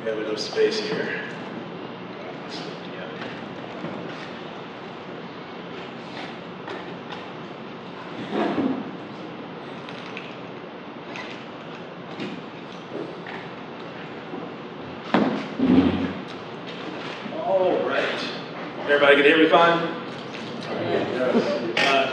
We have enough space here. All right. Everybody can hear me fine?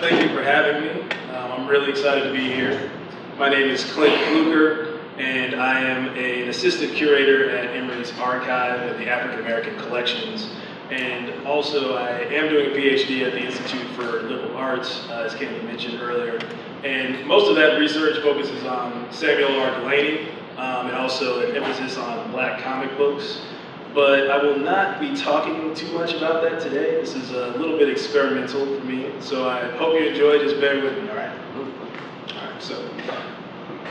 Thank you for having me. I'm really excited to be here. My name is Clint Fluker, and I am an assistant curator at Emory's Archive of the African American Collections. And also, I am doing a PhD at the Institute for Liberal Arts, as Kennedy mentioned earlier. And most of that research focuses on Samuel R. Delany, and also an emphasis on Black comic books. But I will not be talking too much about that today. This is a little bit experimental for me, so I hope you enjoy. Just bear with me, all right? All right, so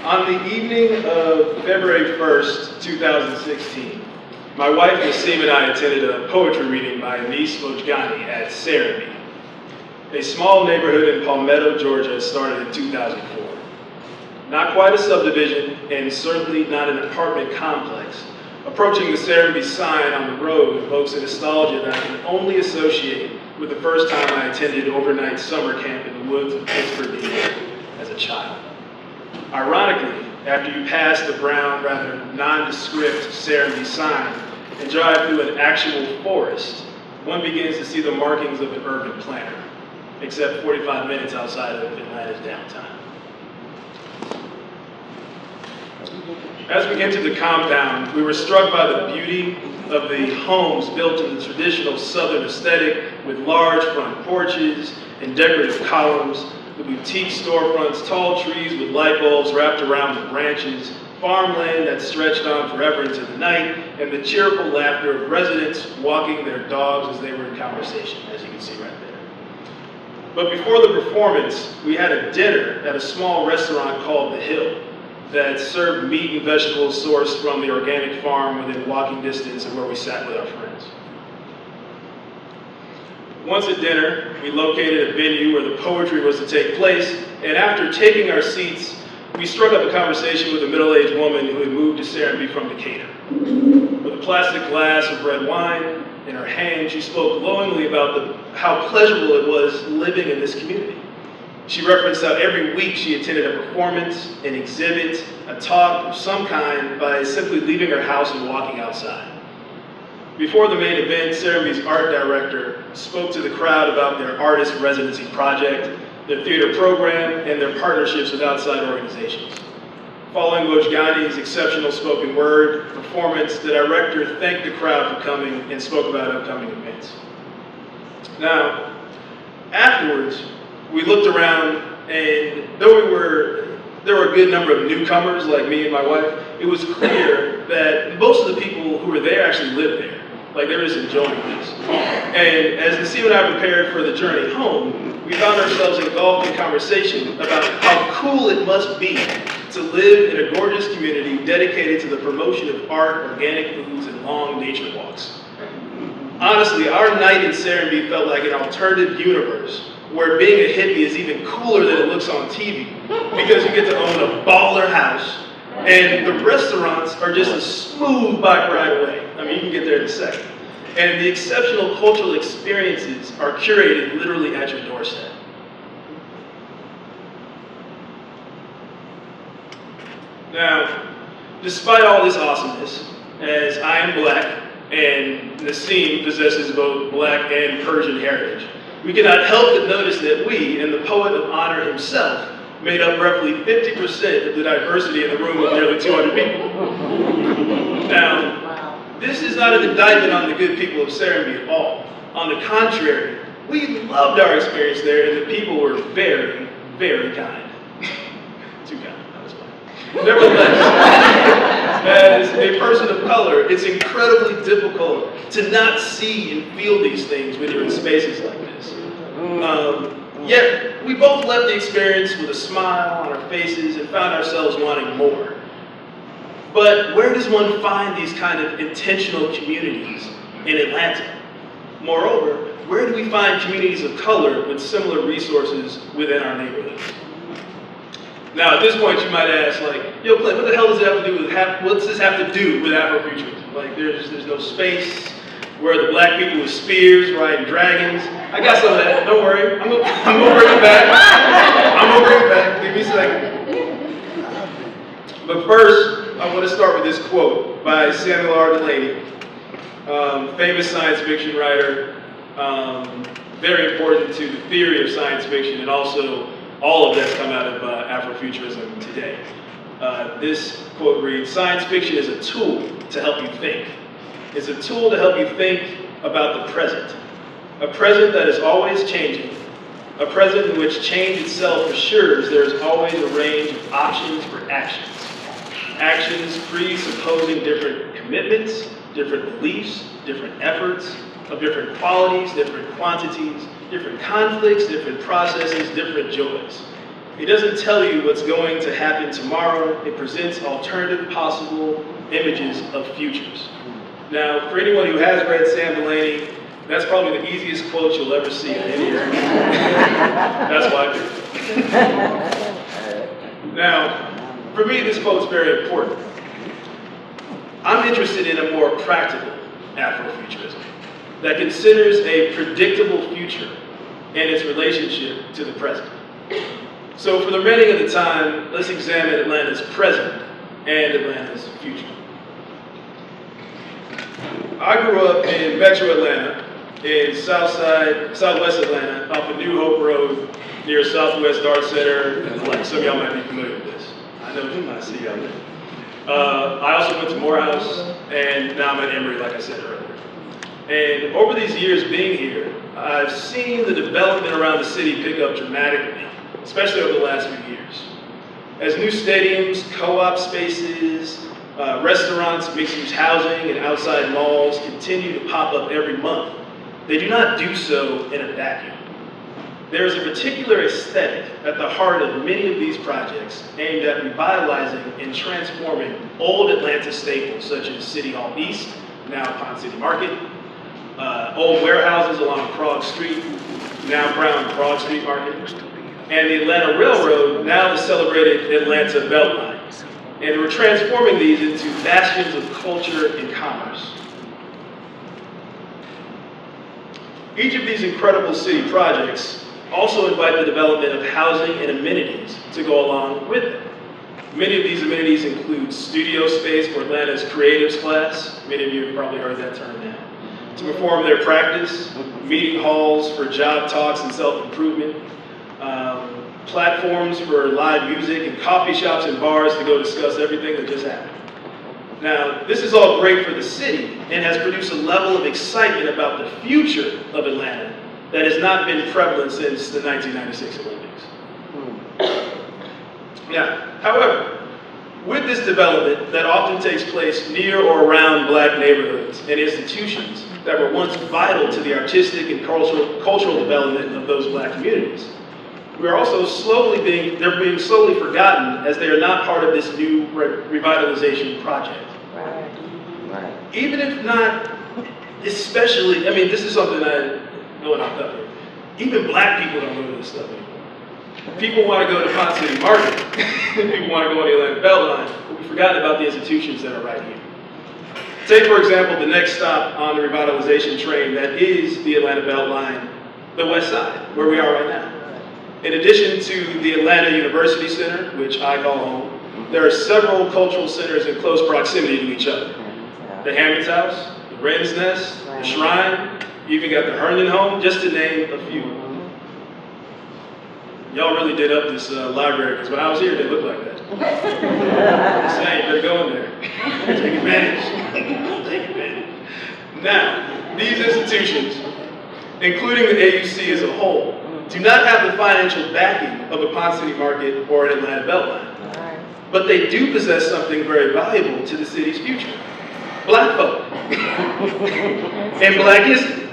on the evening of February 1st, 2016, my wife Nassim and I attended a poetry reading by Anis Mojgani at Serenbe, a small neighborhood in Palmetto, Georgia, started in 2004. Not quite a subdivision, and certainly not an apartment complex. Approaching the Serenbe sign on the road evokes a nostalgia that I can only associate with the first time I attended overnight summer camp in the woods of Pittsburgh, New York, as a child. Ironically, after you pass the brown, rather nondescript Serenbe sign and drive through an actual forest, one begins to see the markings of an urban planner, except 45 minutes outside of Atlanta's downtown. As we entered the compound, we were struck by the beauty of the homes built in the traditional Southern aesthetic, with large front porches and decorative columns, the boutique storefronts, tall trees with light bulbs wrapped around the branches, farmland that stretched on forever into the night, and the cheerful laughter of residents walking their dogs as they were in conversation, as you can see right there. But before the performance, we had a dinner at a small restaurant called The Hill that served meat and vegetables sourced from the organic farm within walking distance of where we sat with our friends. Once at dinner, we located a venue where the poetry was to take place, and after taking our seats, we struck up a conversation with a middle-aged woman who had moved to Serenbe from Decatur. With a plastic glass of red wine in her hand, she spoke glowingly about how pleasurable it was living in this community. She referenced how every week she attended a performance, an exhibit, a talk of some kind by simply leaving her house and walking outside. Before the main event, Serenbe's art director spoke to the crowd about their artist residency project, their theater program, and their partnerships with outside organizations. Following Mojgani's exceptional spoken word performance, the director thanked the crowd for coming and spoke about upcoming events. Now, afterwards, we looked around, and though there were a good number of newcomers like me and my wife, it was clear that most of the people who were there actually lived there. Like, they were just enjoying this. And as Nassim and I prepared for the journey home, we found ourselves engulfed in conversation about how cool it must be to live in a gorgeous community dedicated to the promotion of art, organic foods, and long nature walks. Honestly, our night in Serenbe felt like an alternative universe where being a hippie is even cooler than it looks on TV, because you get to own a baller house, and the restaurants are just a smooth bike ride away. I mean, you can get there in a second. And the exceptional cultural experiences are curated literally at your doorstep. Now, despite all this awesomeness, as I am Black, and Nassim possesses both Black and Persian heritage, we cannot help but notice that we, and the poet of honor himself, made up roughly 50% of the diversity in the room of nearly 200 people. Now, this is not an indictment on the good people of Serenbe at all. On the contrary, we loved our experience there, and the people were very, very kind. Too kind, that was fine. Nevertheless, as a person of color, it's incredibly difficult to not see and feel these things when you're in spaces like this. Yet, we both left the experience with a smile on our faces and found ourselves wanting more. But where does one find these kind of intentional communities in Atlanta? Moreover, where do we find communities of color with similar resources within our neighborhoods? Now, at this point, you might ask, like, yo, Clint, what the hell does it have to do with, what's this have to do with Afrofuturism? Like there's no space where the black people with spears riding dragons. I got some of that, don't worry. I'm gonna bring it back. I'm gonna bring it back, give me a second. But first, I want to start with this quote by Samuel R. Delany, famous science fiction writer, very important to the theory of science fiction and also all of that's come out of Afrofuturism today. This quote reads, "Science fiction is a tool to help you think. It's a tool to help you think about the present. A present that is always changing. A present in which change itself assures there is always a range of options for actions. Actions presupposing different commitments, different beliefs, different efforts, of different qualities, different quantities, different conflicts, different processes, different joys. It doesn't tell you what's going to happen tomorrow. It presents alternative possible images of futures." Now, for anyone who has read Sam Delany, that's probably the easiest quote you'll ever see in any area. That's why I picked it. Now, for me, this quote's very important. I'm interested in a more practical Afrofuturism that considers a predictable future and its relationship to the present. So for the remaining of the time, let's examine Atlanta's present and Atlanta's future. I grew up in Metro Atlanta, in Southwest Atlanta, off of New Hope Road, near Southwest Art Center. Like some of y'all might be familiar with this. I know I see y'all there. I also went to Morehouse, and now I'm at Emory, like I said earlier. And over these years being here, I've seen the development around the city pick up dramatically, especially over the last few years. As new stadiums, co-op spaces, restaurants, mixed-use housing, and outside malls continue to pop up every month, they do not do so in a vacuum. There is a particular aesthetic at the heart of many of these projects aimed at revitalizing and transforming old Atlanta staples such as City Hall East, now Pond City Market, old warehouses along Krog Street, now Brown Krog Street Market, and the Atlanta Railroad, now the celebrated Atlanta Beltline. And we're transforming these into bastions of culture and commerce. Each of these incredible city projects also invite the development of housing and amenities to go along with it. Many of these amenities include studio space for Atlanta's creatives class. Many of you have probably heard that term now. To perform their practice, meeting halls for job talks and self-improvement, platforms for live music, and coffee shops and bars to go discuss everything that just happened. Now, this is all great for the city and has produced a level of excitement about the future of Atlanta that has not been prevalent since the 1996 Olympics. Now, however, with this development that often takes place near or around black neighborhoods and institutions that were once vital to the artistic and cultural development of those black communities, they're being slowly forgotten as they are not part of this new revitalization project. Right. Even if not, especially, I mean, this is something I know what I'm talking about. Even black people don't go to this stuff anymore. People want to go to Pond City Market. People want to go on the Atlanta Beltline, but we've forgotten about the institutions that are right here. Take, for example, the next stop on the revitalization train that is the Atlanta Beltline, the West Side, where we are right now. In addition to the Atlanta University Center, which I call home, there are several cultural centers in close proximity to each other. The Hammond's House, the Wren's Nest, the Shrine, you even got the Herndon Home, just to name a few. Y'all really did up this library, because when I was here, they looked like that. I'm saying, better go in there. Take advantage. Take advantage. Now, these institutions, including the AUC as a whole, do not have the financial backing of a Pond City Market or an Atlanta Beltline. But they do possess something very valuable to the city's future. Black folk. And black history.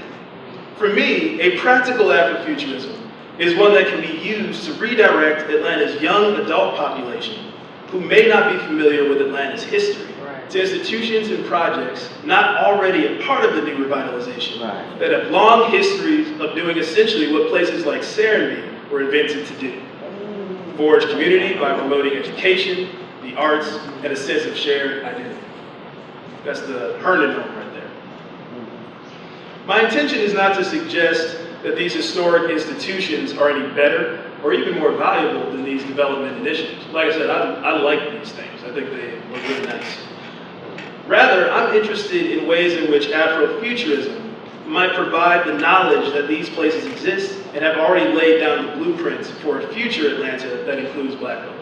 For me, a practical Afrofuturism is one that can be used to redirect Atlanta's young adult population who may not be familiar with Atlanta's history to institutions and projects not already a part of the new revitalization that have long histories of doing essentially what places like Serenbe were invented to do. Forge community by promoting education, the arts, and a sense of shared identity. That's the Herndon home right there. My intention is not to suggest that these historic institutions are any better or even more valuable than these development initiatives. Like I said, I like these things. I think they look really nice. Rather, I'm interested in ways in which Afrofuturism might provide the knowledge that these places exist and have already laid down the blueprints for a future Atlanta that includes Black folk.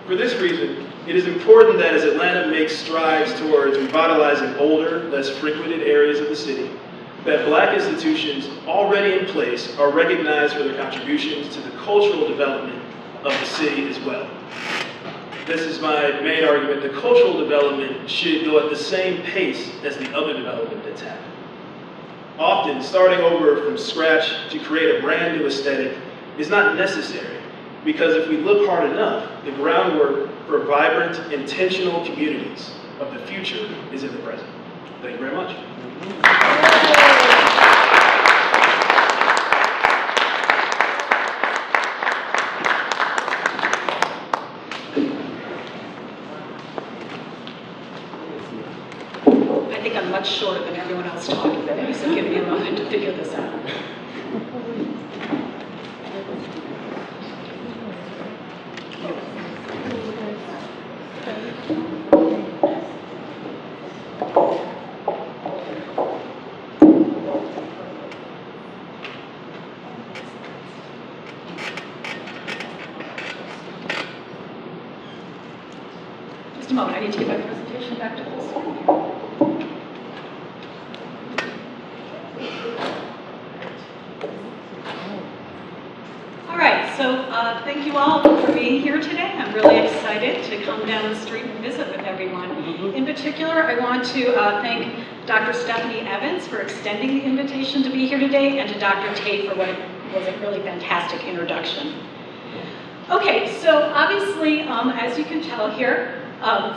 For this reason, it is important that as Atlanta makes strides towards revitalizing older, less frequented areas of the city, that Black institutions already in place are recognized for their contributions to the cultural development of the city as well. This is my main argument. The cultural development should go at the same pace as the other development that's happening. Often, starting over from scratch to create a brand new aesthetic is not necessary, because if we look hard enough, the groundwork for vibrant, intentional communities of the future is in the present. Thank you very much. I think I'm much shorter than everyone else talking today, so give me a moment to figure this out. Just a moment, I need to get my presentation back to full screen here. So thank you all for being here today. I'm really excited to come down the street and visit with everyone. In particular, I want to thank Dr. Stephanie Evans for extending the invitation to be here today, and to Dr. Tate for what was a really fantastic introduction. Okay, so obviously, as you can tell here,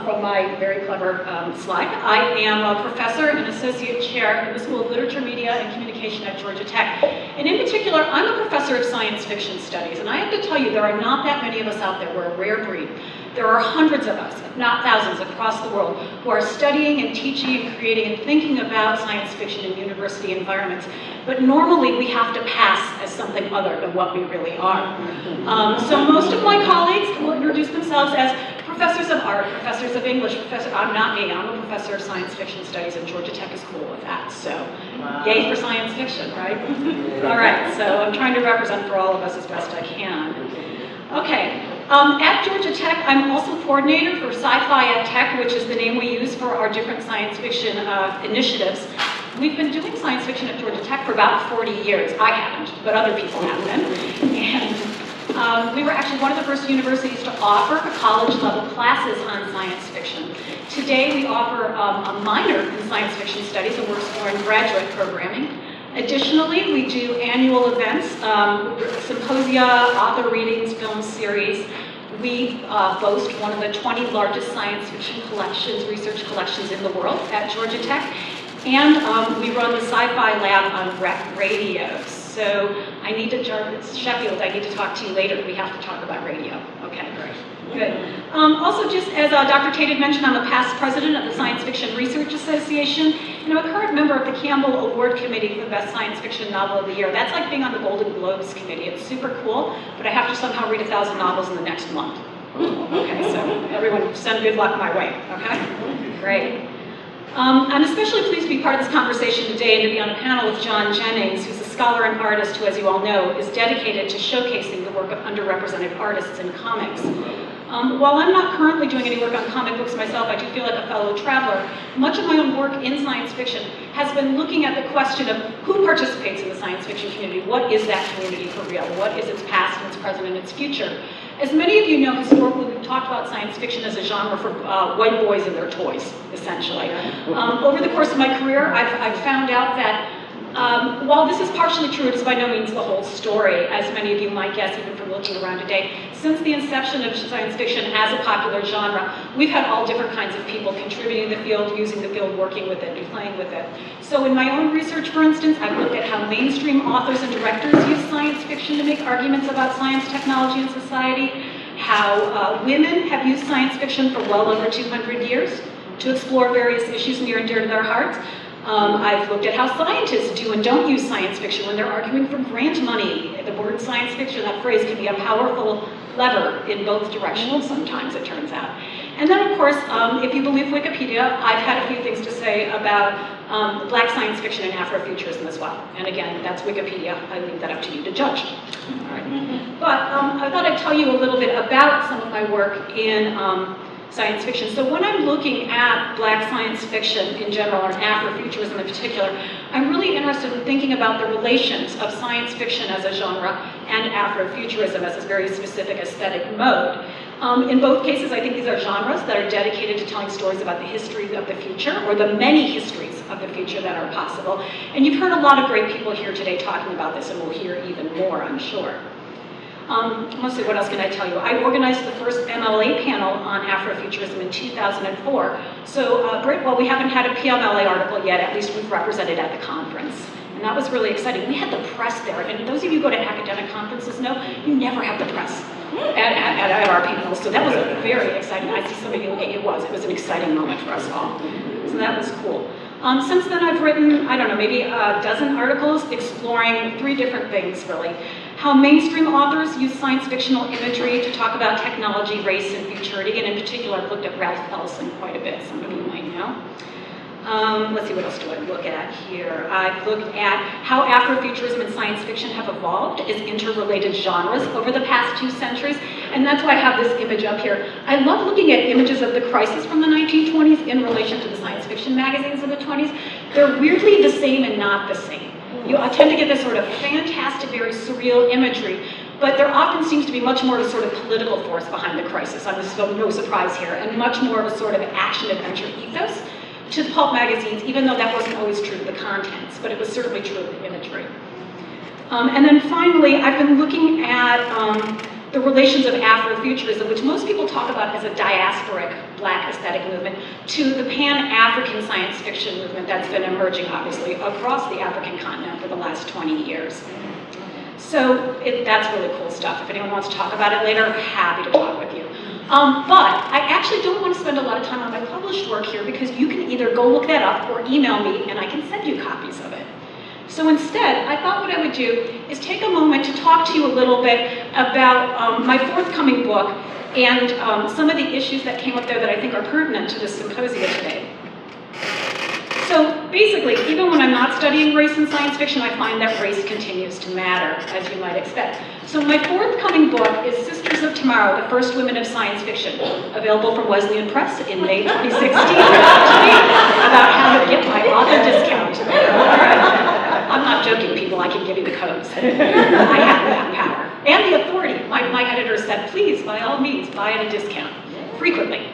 from my very clever slide, I am a professor and associate chair in the School of Literature, Media, and Communication at Georgia Tech. And in particular, I'm a professor of science fiction studies. And I have to tell you, there are not that many of us out there. We're a rare breed. There are hundreds of us, if not thousands, across the world who are studying and teaching and creating and thinking about science fiction in university environments. But normally, we have to pass as something other than what we really are. So most of my colleagues will introduce themselves as professors of art, professors of English, I'm not me, I'm a professor of science fiction studies, and Georgia Tech is cool with that, so yay for science fiction, right? All right, so I'm trying to represent for all of us as best I can. Okay, at Georgia Tech, I'm also coordinator for Sci-Fi at Tech, which is the name we use for our different science fiction initiatives. We've been doing science fiction at Georgia Tech for about 40 years. I haven't, but other people have been. And we were actually one of the first universities to offer college-level classes on science fiction. Today, we offer a minor in science fiction studies, and we're exploring graduate programming. Additionally, we do annual events, symposia, author readings, film series. We boast one of the 20 largest science fiction collections, research collections in the world at Georgia Tech. And we run the Sci-Fi Lab on rep radio. So I need to, Sheffield, I need to talk to you later. We have to talk about radio. Okay, great. Good. Also, just as Dr. Tate had mentioned, I'm a past president of the Science Fiction Research Association, and I'm a current member of the Campbell Award Committee for the Best Science Fiction Novel of the Year. That's like being on the Golden Globes Committee. It's super cool, but I have to somehow read 1,000 novels in the next month. Okay, so everyone send good luck my way, okay? Great. I'm especially pleased to be part of this conversation today and to be on a panel with John Jennings, who's a scholar and artist who, as you all know, is dedicated to showcasing the work of underrepresented artists in comics. While I'm not currently doing any work on comic books myself, I do feel like a fellow traveler. Much of my own work in science fiction has been looking at the question of who participates in the science fiction community. What is that community for real? What is its past and its present and its future? As many of you know, historically, we've talked about science fiction as a genre for white boys and their toys, essentially. Over the course of my career, I've found out that while this is partially true, it is by no means the whole story, as many of you might guess, even from looking around today. Since the inception of science fiction as a popular genre, we've had all different kinds of people contributing to the field, using the field, working with it, and playing with it. So in my own research, for instance, I've looked at how mainstream authors and directors use science fiction to make arguments about science, technology, and society, how women have used science fiction for well over 200 years, to explore various issues near and dear to their hearts. I've looked at how scientists do and don't use science fiction when they're arguing for grant money. The word science fiction, that phrase, can be a powerful lever in both directions sometimes, it turns out. And then, of course, if you believe Wikipedia, I've had a few things to say about Black science fiction and Afrofuturism as well. And again, that's Wikipedia. I leave that up to you to judge. All right. But I thought I'd tell you a little bit about some of my work in science fiction. So when I'm looking at Black science fiction in general, or Afrofuturism in particular, I'm really interested in thinking about the relations of science fiction as a genre and Afrofuturism as a very specific aesthetic mode. In both cases, I think these are genres that are dedicated to telling stories about the history of the future, or the many histories of the future that are possible. And you've heard a lot of great people here today talking about this, and we'll hear even more, I'm sure. Let's see, what else can I tell you? I organized the first MLA panel on Afrofuturism in 2004. So, while we haven't had a PMLA article yet, at least we've represented at the conference. And that was really exciting. We had the press there, and those of you who go to academic conferences know you never have the press at our panels. So that was very exciting. I see some of you, it was an exciting moment for us all. So that was cool. Since then I've written, I don't know, maybe a dozen articles exploring three different things, really. How mainstream authors use science fictional imagery to talk about technology, race, and futurity, and in particular I've looked at Ralph Ellison quite a bit, some of you might know. Let's see, what else do I look at here? I've looked at how Afrofuturism and science fiction have evolved as interrelated genres over the past 2 centuries, and that's why I have this image up here. I love looking at images of the crisis from the 1920s in relation to the science fiction magazines of the 20s. They're weirdly the same and not the same. You tend to get this sort of fantastic, very surreal imagery, but there often seems to be much more of a sort of political force behind the crisis. This is no surprise here, and much more of a sort of action-adventure ethos to the pulp magazines, even though that wasn't always true of the contents, but it was certainly true of the imagery. And then finally, I've been looking at the relations of Afrofuturism, which most people talk about as a diasporic Black aesthetic movement, to the Pan-African science fiction movement that's been emerging, obviously, across the African continent for the last 20 years. So that's really cool stuff. If anyone wants to talk about it later, happy to talk with you. But I actually don't want to spend a lot of time on my published work here, because you can either go look that up or email me and I can send you copies of it. So instead, I thought what I would do is take a moment to talk to you a little bit about my forthcoming book and some of the issues that came up there that I think are pertinent to this symposium today. So basically, even when I'm not studying race in science fiction, I find that race continues to matter, as you might expect. So my forthcoming book is Sisters of Tomorrow, the First Women of Science Fiction, available from Wesleyan Press in May 2016. About how to get my author discount. I'm not joking, people, I can give you the codes. I have that power. And the authority. My editor said, please, by all means, buy at a discount. Frequently.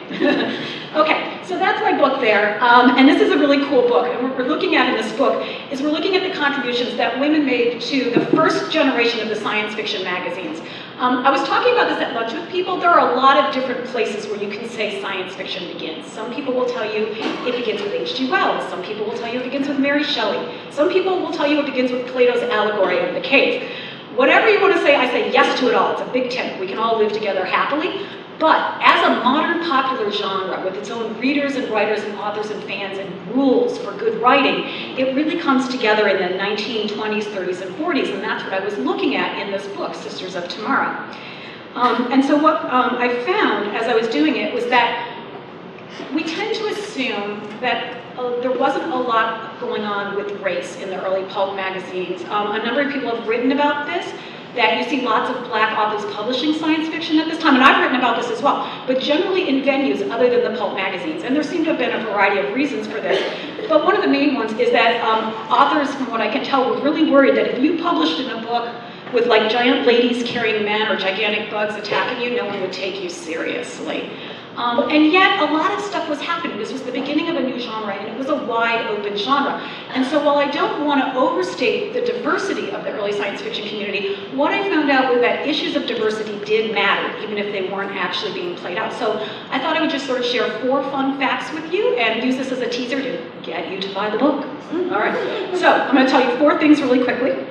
Okay, so that's my book there, and this is a really cool book, and what we're looking at in this book is we're looking at the contributions that women made to the first generation of the science fiction magazines. I was talking about this at lunch with people. There are a lot of different places where you can say science fiction begins. Some people will tell you it begins with H.G. Wells. Some people will tell you it begins with Mary Shelley. Some people will tell you it begins with Plato's allegory of the cave. Whatever you want to say, I say yes to it all. It's a big tent. We can all live together happily. But as a modern popular genre with its own readers and writers and authors and fans and rules for good writing, it really comes together in the 1920s, 30s, and 40s, and that's what I was looking at in this book, Sisters of Tomorrow. And so what I found as I was doing it was that we tend to assume that there wasn't a lot going on with race in the early pulp magazines. A number of people have written about this, that you see lots of Black authors publishing science fiction at this time, and I've written about this as well, but generally in venues other than the pulp magazines, and there seem to have been a variety of reasons for this. But one of the main ones is that authors, from what I can tell, were really worried that if you published in a book with like giant ladies carrying men or gigantic bugs attacking you, no one would take you seriously. And yet, a lot of stuff was happening. This was the beginning of a new genre, and it was a wide open genre. And so while I don't want to overstate the diversity of the early science fiction community, what I found out was that issues of diversity did matter, even if they weren't actually being played out. So I thought I would just sort of share 4 fun facts with you and use this as a teaser to get you to buy the book. All right, so I'm going to tell you 4 things really quickly.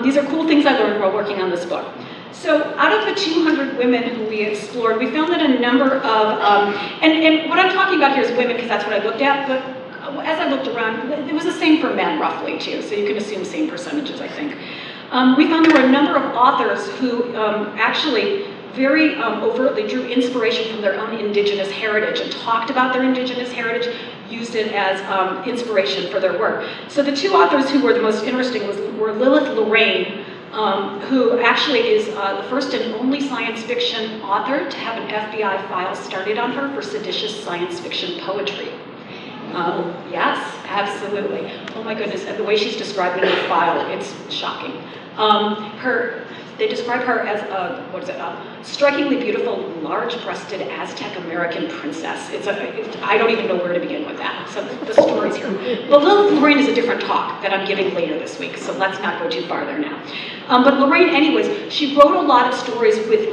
These are cool things I learned while working on this book. So out of the 200 women who we explored, we found that a number of, and what I'm talking about here is women because that's what I looked at, but as I looked around, it was the same for men roughly too, so you can assume same percentages, I think. We found there were a number of authors who actually very overtly drew inspiration from their own indigenous heritage and talked about their indigenous heritage, used it as inspiration for their work. So the two authors who were the most interesting were Lilith Lorraine, who actually is the first and only science fiction author to have an FBI file started on her for seditious science fiction poetry. Yes, absolutely. Oh my goodness, and the way she's described in the file, it's shocking. They describe her as a strikingly beautiful, large-breasted Aztec American princess. I don't even know where to begin with that. So the story's here. But Lilith Lorraine is a different talk that I'm giving later this week, so let's not go too far there now. But Lorraine, anyways, she wrote a lot of stories with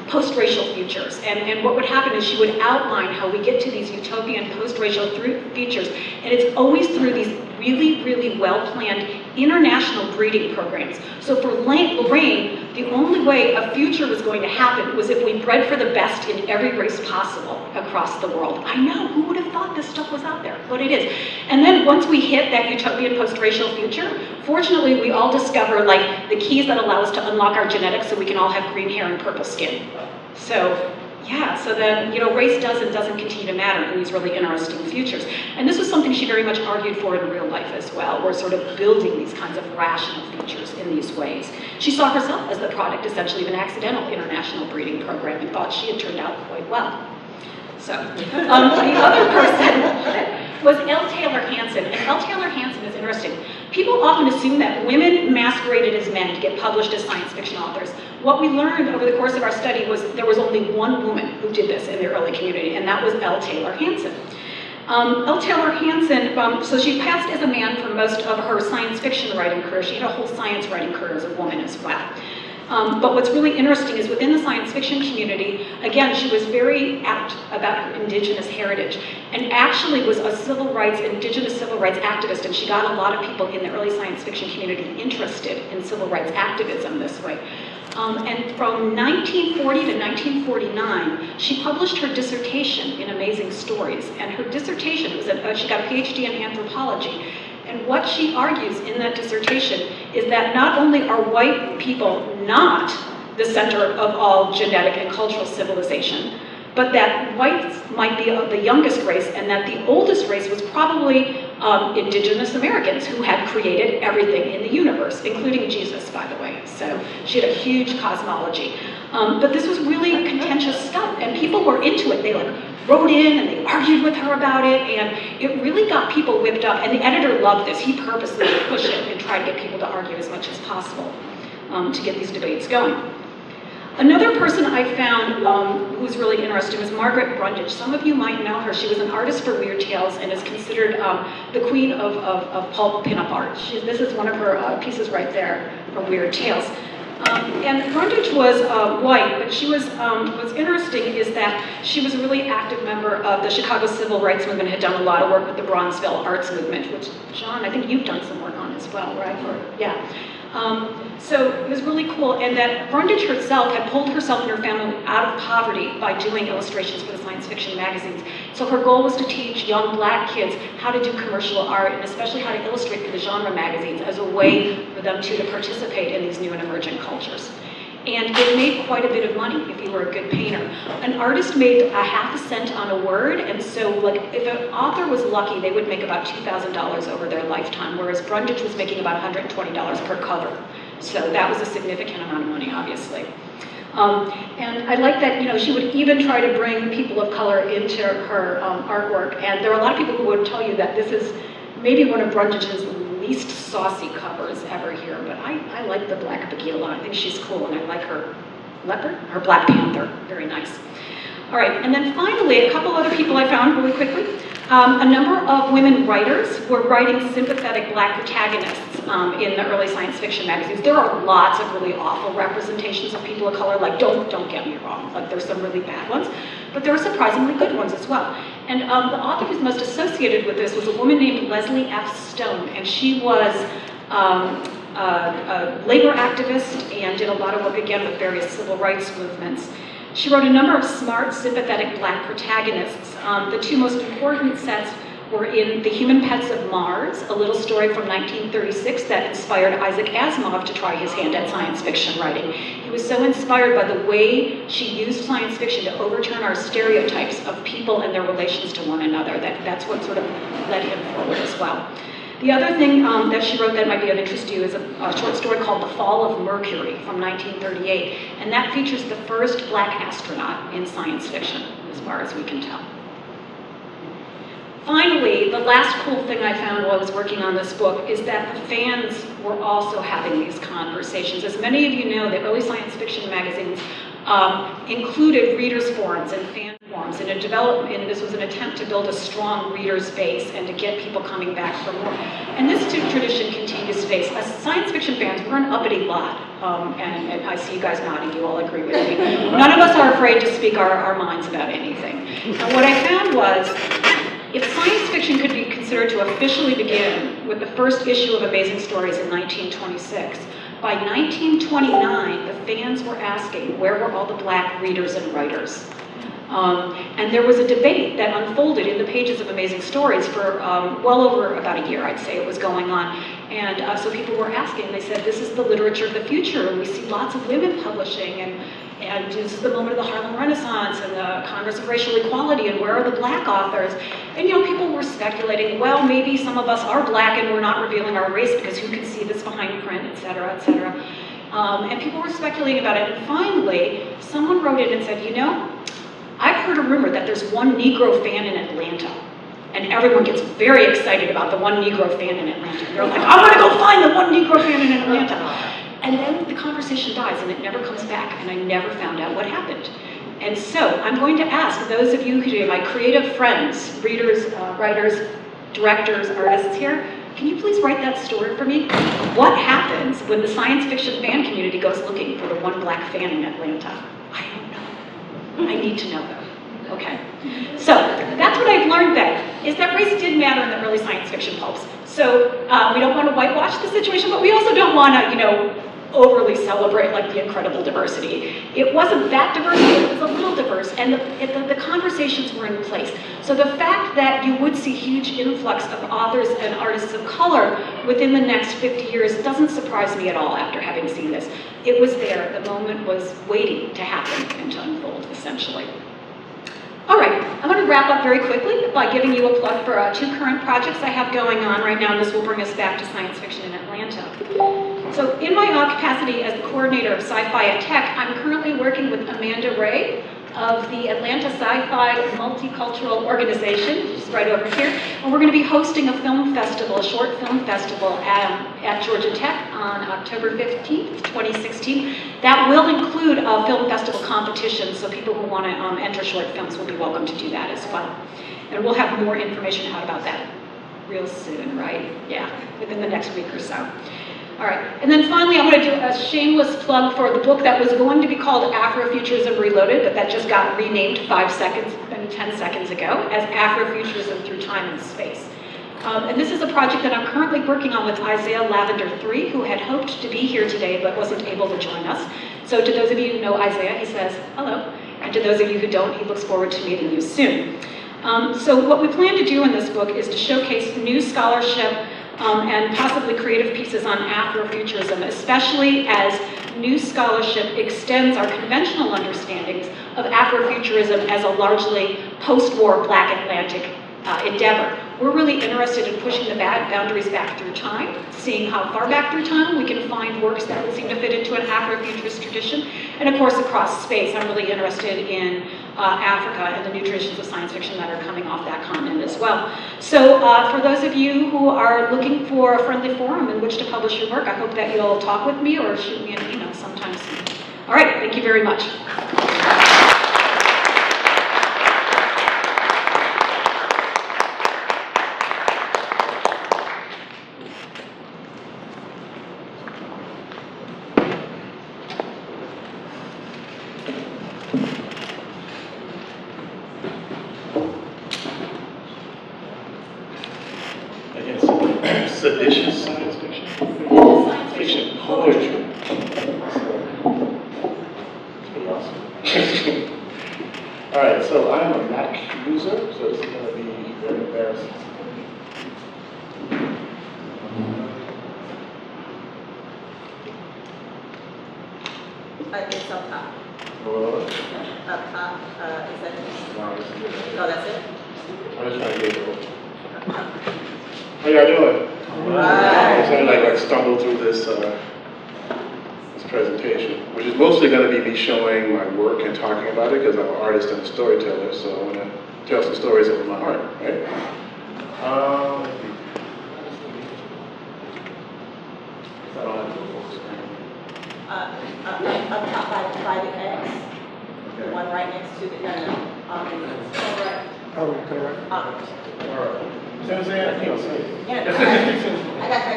post-racial futures. And what would happen is she would outline how we get to these utopian post-racial futures, and it's always through these really, really well-planned international breeding programs. So for Lorraine, the only way a future was going to happen was if we bred for the best in every race possible across the world. I know, who would have thought this stuff was out there? But it is. And then once we hit that utopian post-racial future, fortunately we all discover like the keys that allow us to unlock our genetics so we can all have green hair and purple skin. So yeah, so then, race does and doesn't continue to matter in these really interesting futures. And this was something she very much argued for in real life as well. We're sort of building these kinds of rational futures in these ways. She saw herself as the product, essentially, of an accidental international breeding program and thought she had turned out quite well. So, the other person was L. Taylor Hanson. And L. Taylor Hanson is interesting. People often assume that women masqueraded as men to get published as science fiction authors. What we learned over the course of our study was there was only one woman who did this in the early community, and that was L. Taylor Hanson. L. Taylor Hanson, so she passed as a man for most of her science fiction writing career. She had a whole science writing career as a woman as well. But what's really interesting is within the science fiction community, again, she was very apt about her indigenous heritage and actually was a indigenous civil rights activist, and she got a lot of people in the early science fiction community interested in civil rights activism this way. And from 1940 to 1949, she published her dissertation in Amazing Stories, and her dissertation was she got a PhD in anthropology. And what she argues in that dissertation is that not only are white people not the center of all genetic and cultural civilization, but that whites might be the youngest race and that the oldest race was probably indigenous Americans who had created everything in the universe, including Jesus, by the way. So she had a huge cosmology. But this was really contentious stuff, and people were into it. They wrote in and they argued with her about it, and it really got people whipped up. And the editor loved this. He purposely pushed it and tried to get people to argue as much as possible to get these debates going. Another person I found who was really interesting was Margaret Brundage. Some of you might know her. She was an artist for Weird Tales and is considered the queen of pulp pinup art. This is one of her pieces right there from Weird Tales. And Brundage was white, but she was, what's interesting is that she was a really active member of the Chicago Civil Rights Movement, had done a lot of work with the Bronzeville Arts Movement, which, John, I think you've done some work on as well, right? Yeah. So it was really cool, and that Brundage herself had pulled herself and her family out of poverty by doing illustrations for the science fiction magazines. So her goal was to teach young black kids how to do commercial art, and especially how to illustrate for the genre magazines as a way for them to participate in these new and emergent cultures. And it made quite a bit of money if you were a good painter. An artist made a half a cent on a word, and so if an author was lucky, they would make about $2,000 over their lifetime, whereas Brundage was making about $120 per cover. So that was a significant amount of money, obviously. And I like that, she would even try to bring people of color into her artwork, and there are a lot of people who would tell you that this is maybe one of Brundage's least saucy covers ever here, but I like the Black Bikini a lot. I think she's cool, and I like her leopard, her Black Panther, very nice. All right, and then finally, a couple other people I found really quickly. A number of women writers were writing sympathetic black protagonists in the early science fiction magazines. There are lots of really awful representations of people of color, don't get me wrong, there's some really bad ones, but there are surprisingly good ones as well. And the author who's most associated with this was a woman named Leslie F. Stone, and she was a labor activist and did a lot of work again with various civil rights movements. She wrote a number of smart, sympathetic Black protagonists. The two most important sets were in The Human Pets of Mars, a little story from 1936 that inspired Isaac Asimov to try his hand at science fiction writing. He was so inspired by the way she used science fiction to overturn our stereotypes of people and their relations to one another. That's what sort of led him forward as well. The other thing that she wrote that might be of interest to you is a short story called The Fall of Mercury from 1938, and that features the first Black astronaut in science fiction, as far as we can tell. Finally, the last cool thing I found while I was working on this book is that the fans were also having these conversations. As many of you know, the early science fiction magazines included readers' forums and fan forums, and this was an attempt to build a strong readers' base and to get people coming back for more. And this tradition continues to face. As science fiction fans, we're an uppity lot, and I see you guys nodding, you all agree with me. None of us are afraid to speak our minds about anything. And what I found was, if science fiction could be considered to officially begin with the first issue of Amazing Stories in 1926, by 1929, the fans were asking, where were all the Black readers and writers? And there was a debate that unfolded in the pages of Amazing Stories for well over about a year, I'd say it was going on. And so people were asking, they said, this is the literature of the future, and we see lots of women publishing, and this is the moment of the Harlem Renaissance and the Congress of Racial Equality, and where are the Black authors? And people were speculating, well, maybe some of us are Black and we're not revealing our race because who can see this behind print, et cetera, et cetera. And people were speculating about it, and finally, someone wrote in and said, I've heard a rumor that there's one Negro fan in Atlanta. And everyone gets very excited about the one Negro fan in Atlanta. They're like, I'm gonna go find the one Negro fan in Atlanta. And then the conversation dies and it never comes back, and I never found out what happened. And so I'm going to ask those of you who are my creative friends, readers, writers, directors, artists here, can you please write that story for me? What happens when the science fiction fan community goes looking for the one Black fan in Atlanta? I don't know. I need to know though. Okay. So that's what I've learned then, is that race did matter in the early science fiction pulps. So we don't want to whitewash the situation, but we also don't want to, overly celebrate like the incredible diversity. It wasn't that diverse, it was a little diverse, and the conversations were in place. So the fact that you would see huge influx of authors and artists of color within the next 50 years doesn't surprise me at all after having seen this. It was there, the moment was waiting to happen and to unfold, essentially. All right, I'm going to wrap up very quickly by giving you a plug for two current projects I have going on right now, and this will bring us back to science fiction in Atlanta. So in my capacity as the coordinator of sci-fi at Tech, I'm currently working with Amanda Ray of the Atlanta Sci-Fi Multicultural Organization, which is right over here, and we're going to be hosting a film festival, a short film festival at Georgia Tech on October 15th, 2016. That will include a film festival competition, so people who want to enter short films will be welcome to do that as well. And we'll have more information out about that real soon, right? Yeah, within the next week or so. All right, and then finally, I'm going to do a shameless plug for the book that was going to be called Afrofuturism Reloaded, but that just got renamed 10 seconds ago as Afrofuturism Through Time and Space. And this is a project that I'm currently working on with Isaiah Lavender III, who had hoped to be here today but wasn't able to join us. So to those of you who know Isaiah, he says hello, and to those of you who don't, he looks forward to meeting you soon. So what we plan to do in this book is to showcase new scholarship and possibly creative pieces on Afrofuturism, especially as new scholarship extends our conventional understandings of Afrofuturism as a largely post-war Black Atlantic endeavor. We're really interested in pushing the boundaries back through time, seeing how far back through time we can find works that would seem to fit into an Afrofuturist tradition, and of course across space. I'm really interested in Africa and the new traditions of science fiction that are coming off that continent as well. So for those of you who are looking for a friendly forum in which to publish your work, I hope that you'll talk with me or shoot me an email sometime soon. All right, thank you very much. Seditious science fiction. All right, so I'm a Mac user, so this is going to be very embarrassing. It's up top. Well, Up top, is that it? no, this is good. Oh, that's it? I'm just trying to get it. How y'all doing? Right. So I like stumbled through this this presentation, which is mostly going to be me showing my work and talking about it because I'm an artist and a storyteller, so I want to tell some stories over my heart, right? Let's see. I don't have to go full screen. Up top by the X, the Okay. one right next to the, correct. Oh, correct. All right. See what I'm saying? I can't say. Yeah, I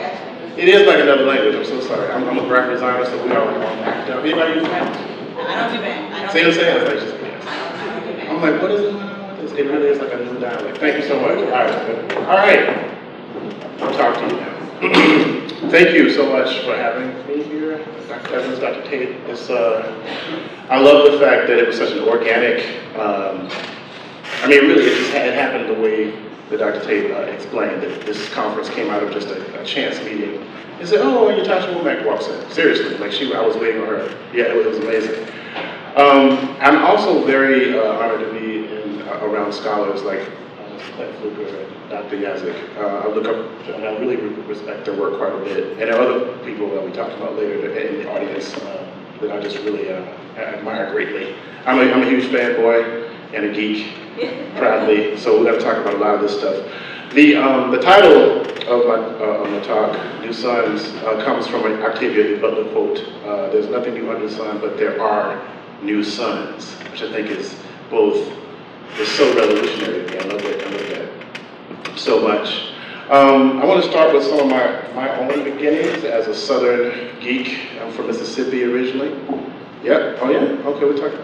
got you. It is like another language. I'm so sorry. I'm a graphic designer, so we all like act up. Anybody use Mac? I don't do bad. See what I'm saying? It's like just, yes. I don't do bad. I'm like, what is it going on with this? It really is like a new dialect. Thank you so much. All right, good. All right. I'll talk to you now. Thank you so much for having me here, Dr. Evans, Dr. Tate. It's, I love the fact that it was such an organic, I mean, really, it happened the way that Dr. Tate explained, that this conference came out of just a chance meeting. He said, oh, Yatasha Womack walks in. Seriously, like I was waiting on her. Yeah, it was amazing. I'm also very honored to be around scholars like Clint Fluker and Dr. Yazik. I look up, and I really respect their work quite a bit. And there are other people that we talked about later in the audience that I just really admire greatly. I'm a huge fanboy and a geek, proudly, so we're going to talk about a lot of this stuff. The title of my talk, New Suns, comes from an Octavia Butler quote. There's nothing new under the sun, but there are new suns, which I think is both, is so revolutionary. I love that so much. I want to start with some of my own beginnings as a Southern geek. I'm from Mississippi originally. Yep, oh yeah, okay, we're talking,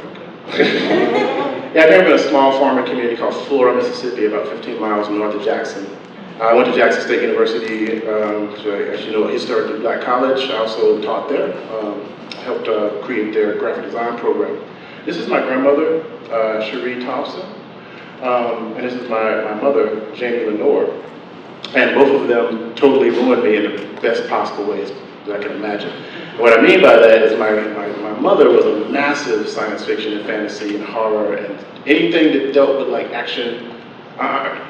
okay. Yeah, I grew up in a small farming community called Flora, Mississippi, about 15 miles north of Jackson. I went to Jackson State University, as you know, a historically black college. I also taught there, helped create their graphic design program. This is my grandmother, Cherie Thompson, and this is my mother, Janie Lenore. And both of them totally ruined me in the best possible ways that I can imagine. What I mean by that is my mother was a massive science fiction and fantasy and horror and anything that dealt with like action,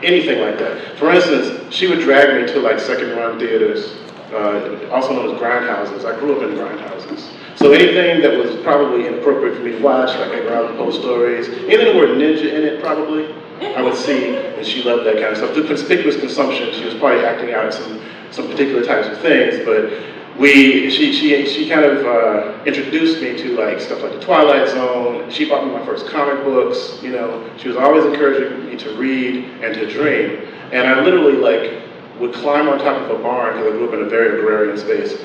anything like that. For instance, she would drag me to like second run theaters, also known as grindhouses. I grew up in grindhouses. So anything that was probably inappropriate for me to watch, like Edgar Allan Poe stories, anything that were ninja in it probably, I would see, and she loved that kind of stuff. Through conspicuous consumption, she was probably acting out some particular types of things, but she kind of introduced me to like stuff like the Twilight Zone. She bought me my first comic books, you know. She was always encouraging me to read and to dream. And I literally like would climb on top of a barn, because I grew up in a very agrarian space,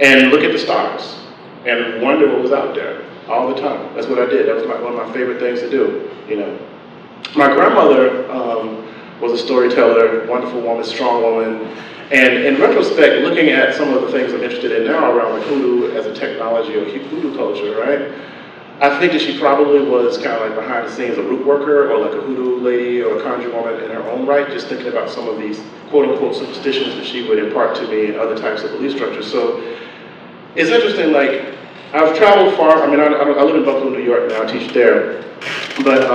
and look at the stars and wonder what was out there all the time. That's what I did. That was one of my favorite things to do, you know. My grandmother was a storyteller, wonderful woman, strong woman. And in retrospect, looking at some of the things I'm interested in now around like hoodoo as a technology or hoodoo culture, right? I think that she probably was kind of like behind the scenes a root worker or like a hoodoo lady or a conjure woman in her own right, just thinking about some of these quote unquote superstitions that she would impart to me and other types of belief structures. So it's interesting, like I've traveled far. I mean, I live in Buffalo, New York now, I teach there. But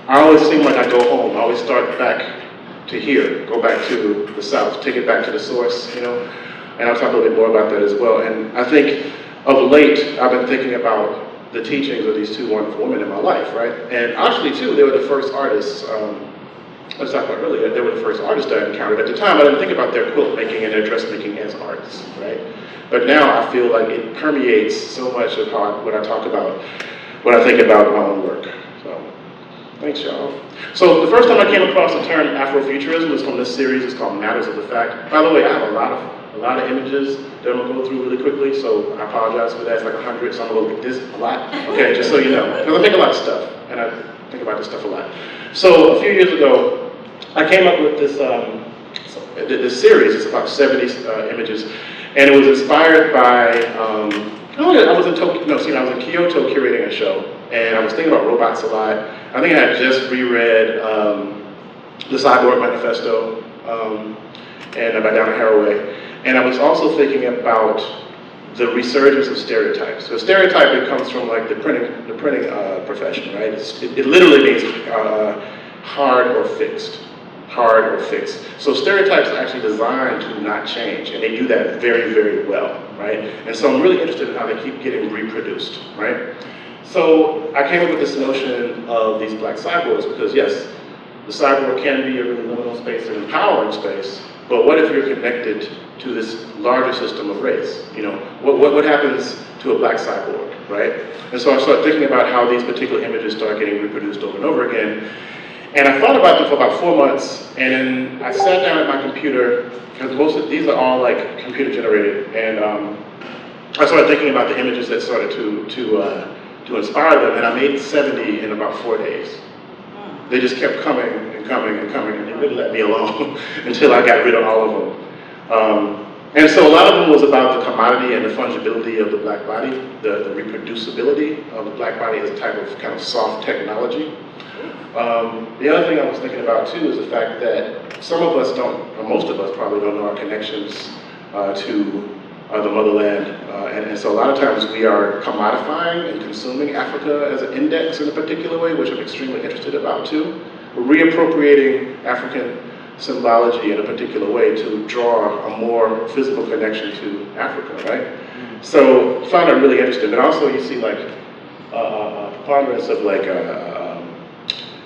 I always seem like I go home. I always start back to here, go back to the South, take it back to the source, you know? And I'll talk a little bit more about that as well. And I think of late, I've been thinking about the teachings of these two wonderful women in my life, right? And actually too, they were the first artists, let's talk about earlier, they were the first artists that I encountered. At the time, I didn't think about their quilt making and their dressmaking as arts, right? But now I feel like it permeates so much of what I talk about when I think about my own work. So, thanks y'all. So the first time I came across the term Afrofuturism was from this series. It's called Matters of the Fact. By the way, I have a lot of images that I'm gonna go through really quickly, so I apologize for that. It's like 100, so I'm gonna go like this a lot. Okay, just so you know, because I make a lot of stuff, and I think about this stuff a lot. So a few years ago, I came up with this this series. It's about 70 images, and it was inspired by. I was in Tokyo. No, I was in Kyoto curating a show. and I was thinking about robots a lot. I think I had just reread the Cyborg Manifesto and by Donna Haraway, and I was also thinking about the resurgence of stereotypes. So stereotype, it comes from like the printing profession, right? It literally means hard or fixed. Hard or fixed. So stereotypes are actually designed to not change, and they do that very, very well, right? And so I'm really interested in how they keep getting reproduced, right? So I came up with this notion of these black cyborgs because yes, the cyborg can be a really liminal space and empowering space, but what if you're connected to this larger system of race? You know, what happens to a black cyborg, right? And so I started thinking about how these particular images start getting reproduced over and over again. And I thought about them for about 4 months, and then I sat down at my computer, because most of these are all like computer generated, and I started thinking about the images that started to inspire them, and I made 70 in about 4 days. They just kept coming and coming and coming, and they wouldn't let me alone until I got rid of all of them. And so a lot of them was about the commodity and the fungibility of the black body, the reproducibility of the black body as a type of kind of soft technology. The other thing I was thinking about too is the fact that some of us don't, or most of us probably don't know our connections to the motherland. And so a lot of times we are commodifying and consuming Africa as an index in a particular way, which I'm extremely interested about too. We're reappropriating African symbology in a particular way to draw a more physical connection to Africa, right? So I found that really interesting. And also you see like preponderance of like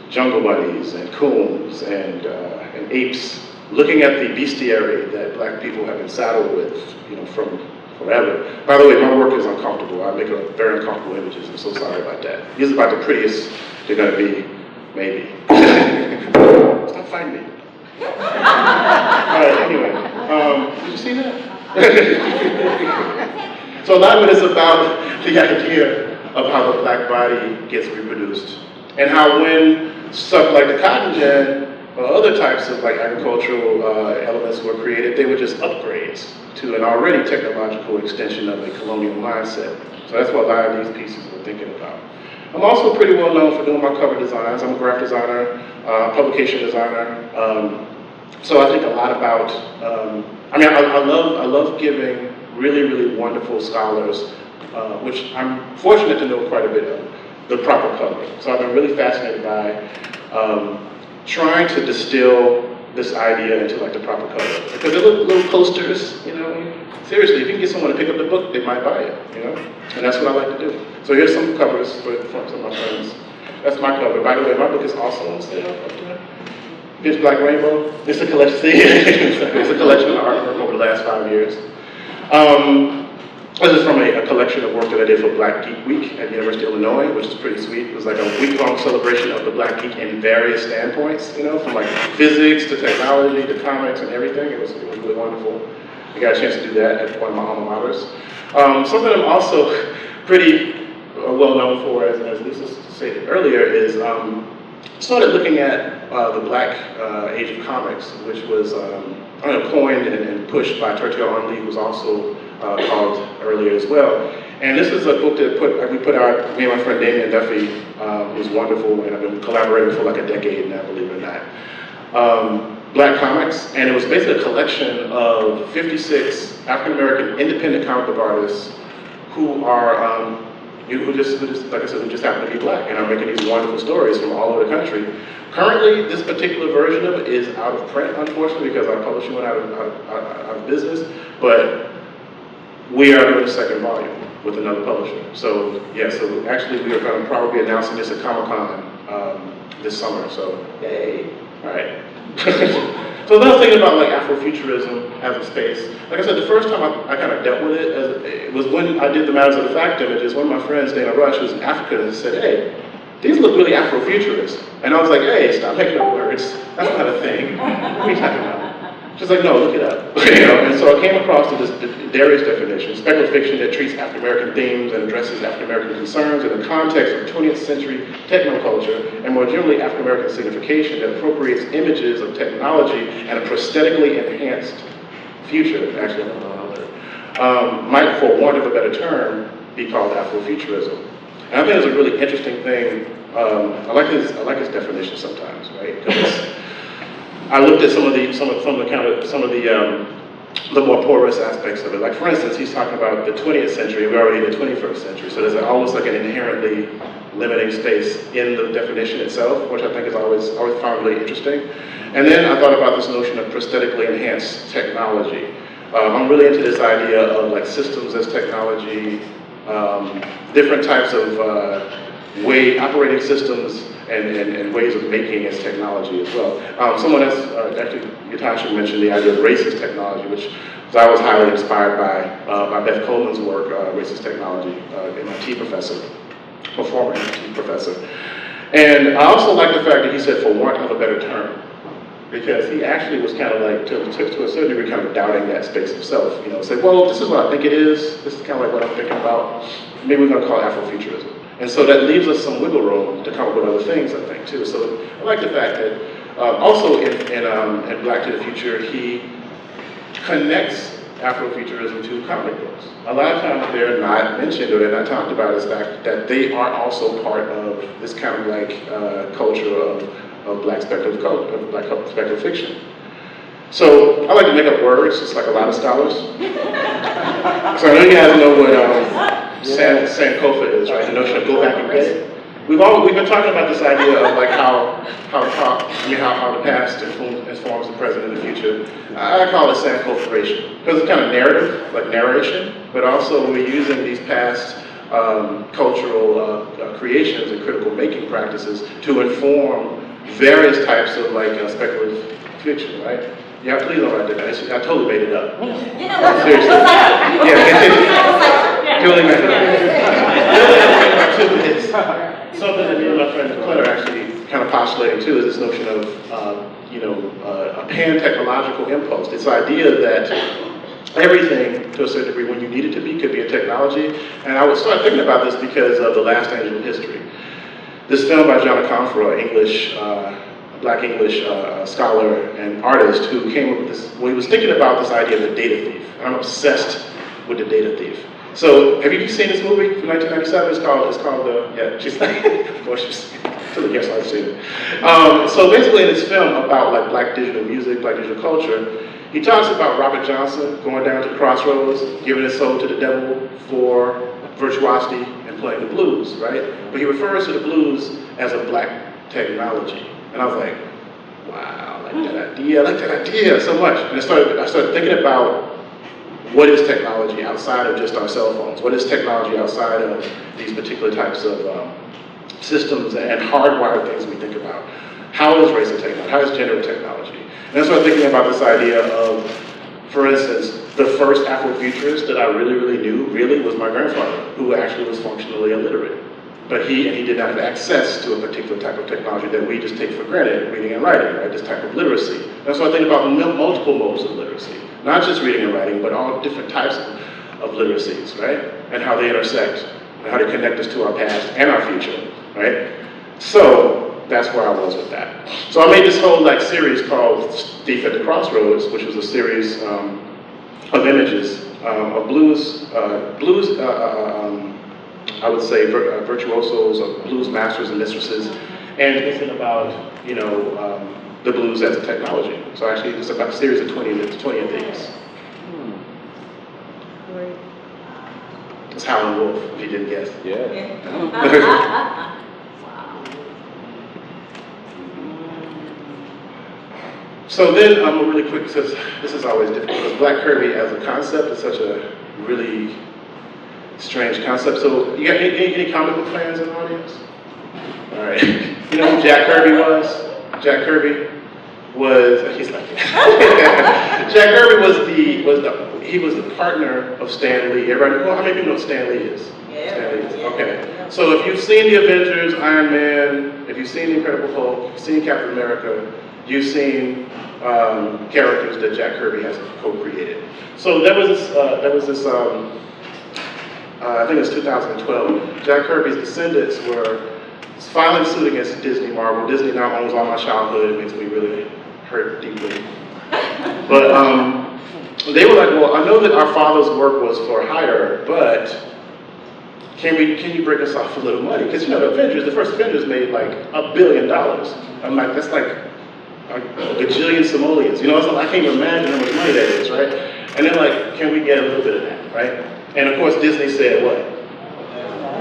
jungle bunnies and coons and apes looking at the bestiary that black people have been saddled with, you know, from forever. By the way, my work is uncomfortable. I make very uncomfortable images. I'm so sorry about that. These are about the prettiest they're going to be, maybe. Stop fighting me. All right, anyway, did you see that? So a lot of it is about the idea of how the black body gets reproduced, and how when stuff like the cotton gin or other types of like agricultural elements were created, they were just upgrades to an already technological extension of a colonial mindset. So that's what a lot of these pieces were thinking about. I'm also pretty well known for doing my cover designs. I'm a graphic designer, publication designer. So I think a lot about, I love giving really, really wonderful scholars, which I'm fortunate to know quite a bit of, the proper coloring. So I've been really fascinated by trying to distill this idea into like the proper color. Because they're little posters, you know, seriously, if you can get someone to pick up the book, they might buy it, you know? And that's what I like to do. So here's some covers for some of my friends. That's my cover. By the way, my book is also on sale up there. Pitch Black Rainbow. It's a collection, it's a collection of artwork over the last 5 years. This is from a collection of work that I did for Black Geek Week at the University of Illinois, which is pretty sweet. It was like a week-long celebration of the Black geek in various standpoints, you know, from like physics to technology to comics and everything. It was really wonderful. I got a chance to do that at one of my alma maters. Something I'm also pretty well known for, as Lisa stated earlier, is started looking at the Black Age of Comics, which was coined and pushed by Tertial Henry, who's also called earlier as well. And this is a book that we put out, me and my friend Damian Duffy, who's wonderful, and I've been collaborating for like a decade now, believe it or not. Black Comics, and it was basically a collection of 56 African-American independent comic book artists who are, who just, like I said, who just happen to be Black, and are making these wonderful stories from all over the country. Currently, this particular version of it is out of print, unfortunately, because our publishing went out of business, but we are doing a second volume with another publisher. So, yeah, so actually we are going to probably be announcing this at Comic-Con this summer, so yay, all right. So another thing about like Afrofuturism as a space, like I said, the first time I kind of dealt with it was when I did the Matters of the Fact images. One of my friends, Dana Rush, who's an African, said, hey, these look really Afrofuturist. And I was like, hey, stop making up words. That's not a thing. What are you talking about? She's like, no, look it up. You know? And so I came across this Darius definition, speculative fiction that treats African-American themes and addresses African-American concerns in the context of 20th century technoculture, and more generally African-American signification that appropriates images of technology and a prosthetically enhanced future, actually I don't know another, might, for want of a better term, be called Afrofuturism. And I think it's a really interesting thing. I like his definition sometimes, right? Because I looked at some of the more porous aspects of it. Like for instance, he's talking about the 20th century. We're already in the 21st century, so there's almost like an inherently limiting space in the definition itself, which I think is always found really interesting. And then I thought about this notion of prosthetically enhanced technology. I'm really into this idea of like systems as technology, different types of operating systems and ways of making as technology as well. Someone else, actually, Yatasha mentioned the idea of racist technology, which I was highly inspired by Beth Coleman's work, racist technology, MIT professor, a former MIT professor. And I also like the fact that he said, for want of a better term, because he actually was kind of like, to a certain degree, kind of doubting that space himself. You know, say, well, this is what I think it is. This is kind of like what I'm thinking about. Maybe we're going to call it Afrofuturism. And so that leaves us some wiggle room to come up with other things, I think, too. So I like the fact that also in Black to the Future, he connects Afrofuturism to comic books. A lot of times they're not mentioned or they're not talked about as that they are also part of this kind of like culture of Black speculative culture, of Black speculative fiction. So I like to make up words, just like a lot of scholars. So I know you guys know what Sankofa is, right? The notion of go back and get it. We've been talking about this idea of like how the past informs the present and the future. I call it Sankofaration because it's kind of narrative, like narration, but also we're using these past cultural creations and critical making practices to inform various types of like speculative fiction, right? Yeah, please don't write that down. I totally made it up. You know what? Seriously. Totally made it up. Something that me and my friend Claire are actually kind of postulating too is this notion of, a pan-technological impulse. This idea that everything, to a certain degree, when you need it to be, could be a technology. And I would start thinking about this because of The Last Angel of History. This film by John Confer, Black English scholar and artist who came up with this, well, he was thinking about this idea of the data thief. I'm obsessed with the data thief. So, have you seen this movie from 1997? It's called yeah, she's like, of course she's, totally guess I've seen it. So basically in this film about like Black digital music, Black digital culture, he talks about Robert Johnson going down to the crossroads, giving his soul to the devil for virtuosity and playing the blues, right? But he refers to the blues as a Black technology. And I was like, wow, I like that idea so much. And I started thinking about what is technology outside of just our cell phones? What is technology outside of these particular types of systems and hardwired things we think about? How is race and technology? How is gender technology? And I started thinking about this idea of, for instance, the first Afrofuturist that I really knew was my grandfather, who actually was functionally illiterate. But he did not have access to a particular type of technology that we just take for granted, reading and writing, right? This type of literacy. And so I think about multiple modes of literacy, not just reading and writing, but all different types of literacies, right? And how they intersect, and how they connect us to our past and our future, right? So that's where I was with that. So I made this whole like series called Thief at the Crossroads, which was a series of images of blues, I would say virtuosos, or blues masters and mistresses, and thinking about, the blues as a technology. So actually it's about a series of 20 of these. It's Howlin' Wolf, if you didn't guess. Yeah. So then, really quick, because this is always difficult, because Black Kirby as a concept is such a really strange concept. So you got any comic book fans in the audience? All right. You know who Jack Kirby was? Jack Kirby was, he's like, Jack Kirby was the partner of Stan Lee. Everybody, well, how many people know what Stan Lee is? Yeah. Stan Lee is, okay. So if you've seen the Avengers, Iron Man, if you've seen the Incredible Hulk, you've seen Captain America, you've seen characters that Jack Kirby has co-created. So there was this, I think it was 2012, Jack Kirby's descendants were filing suit against Disney Marvel. Disney now owns all my childhood. It makes me really hurt deeply. But they were like, well, I know that our father's work was for hire, but can you break us off a little money? Because the first Avengers made like $1 billion. I'm like, that's like a gajillion simoleons. So I can't even imagine how much money that is, right? And they're like, can we get a little bit of that, right? And of course Disney said what?